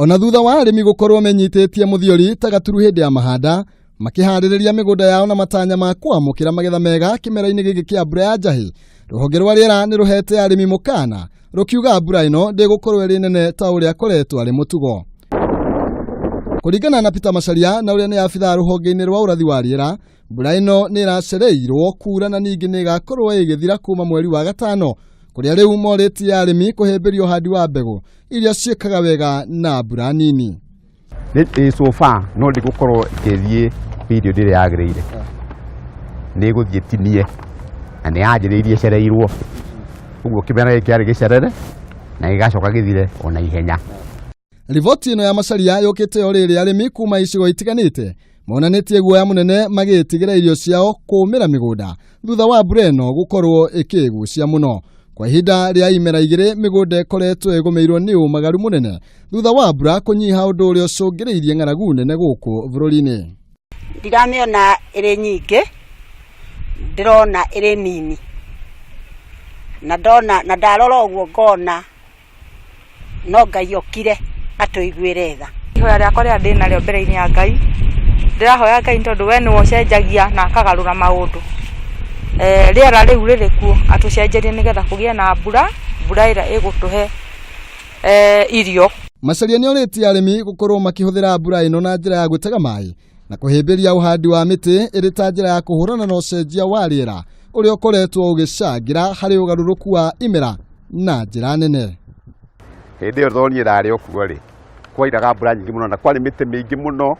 Ona thutha wa arimi gukorwo menyitetie muthiori ta gaturu hindi ya mahanda makihaririria migunda yao na matanya ma kwamukira magetha mega kimera-ini giki kia mbura ya njahi, ruhonge rwa riera ni ruhete arimi mukana rukiuga mbura ino ndigukorwo iri nene ta uria akoretwo ari mutugo. Kuringana na Peter Macharia na uria ni abitha ruhonge-ini rwa urathi wa riera, mbura ino ni iracereirwo kura na ningi ni igakorwo igithira kuma mweri wa gatano, kuria riu moriti ya arimi kuhimbiria uhandi wa mbegu iria ciikaga wega na mbura nini. So far no ndigukorwo ikithie video ndire yagirire ni guthie tinie na ni yanjiriirie cereirwo uguo kimera giki ari gicerere na igacoka githire ona ihenya. Riboti ino ya Macharia yukite o riri arimi kuma icigo itiganite monanitie guoya munene magitigira irio ciao kumira migunda thutha wa mbura ino gukorwo ikigucia muno. Kwa ihinda ria imera igiri migunda ikoretwo igumirwo ni umagaru munene thutha wa mbura kunyiha undu uria ucungiriirie ng'aragu nene guku bururi-ini. Ndiramiona iri nyingi, ndirona iri nini, na ndarora uguo ngona no Ngai okire atuiguire tha. Ihoya riakwa ria ndi narĩo mbere-inĩ ya Ngai, ndirahoya Ngai tondu we niwe ũcenjagia na akagarũra maũndũ. Riera riu ririkuo atucenjerie nigetha kugie na mbura ira igutuhe irio. Macharia ni oritie arimi gukorwo makihuthira mbura ino na njira ya gutega mai na kuhimbiria uhandi wa miti iri ta njira ya kuhurana na ucenjia wa riera uria ukoretwo ugicangira hari ugaruruku wa imera na njira nene. Hindi yo thoni irari okuo ri kwairaga mbura nyingi muno na kwari miti mingi muno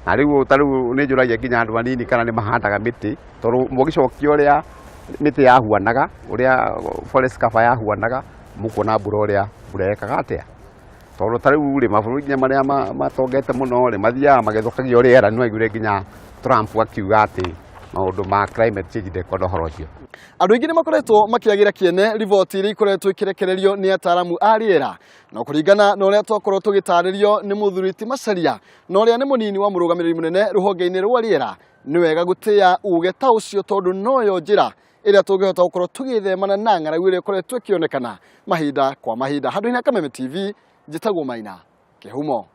na riu ni njuragia nginya andu anini kana ni mahandaga miti tondu mugicokio uria miti yahuanaga uria forest cover yahuanaga mukuona mbura uria mbura yekaga atia tondu ta riu ri mabũrũri nginya maria matongete muno ri mathiaga magithukagia riera ni waiguire nginya Trump akiuga ati maundu ma climate change ndekwenda horo ucio. Andu aingĩ makoretwo makiagira kiene riboti iria ikoretwo ikirekererio ni ataramu a riera na kuringana na uria twakorwo tugitaririo ni muthuri ti Macharia na uria ni munini wa murugamiriri munene ruhonge-ini rwa riera, ni wega gutia uge ta ucio tondu noyo njira iria tungihota gukorwo tugithemana na ng'aragu iria ikoretwo ikionekana mahinda kwa mahinda. Handu-ini ha Kameme TV, njitagwo Maina Kihumo.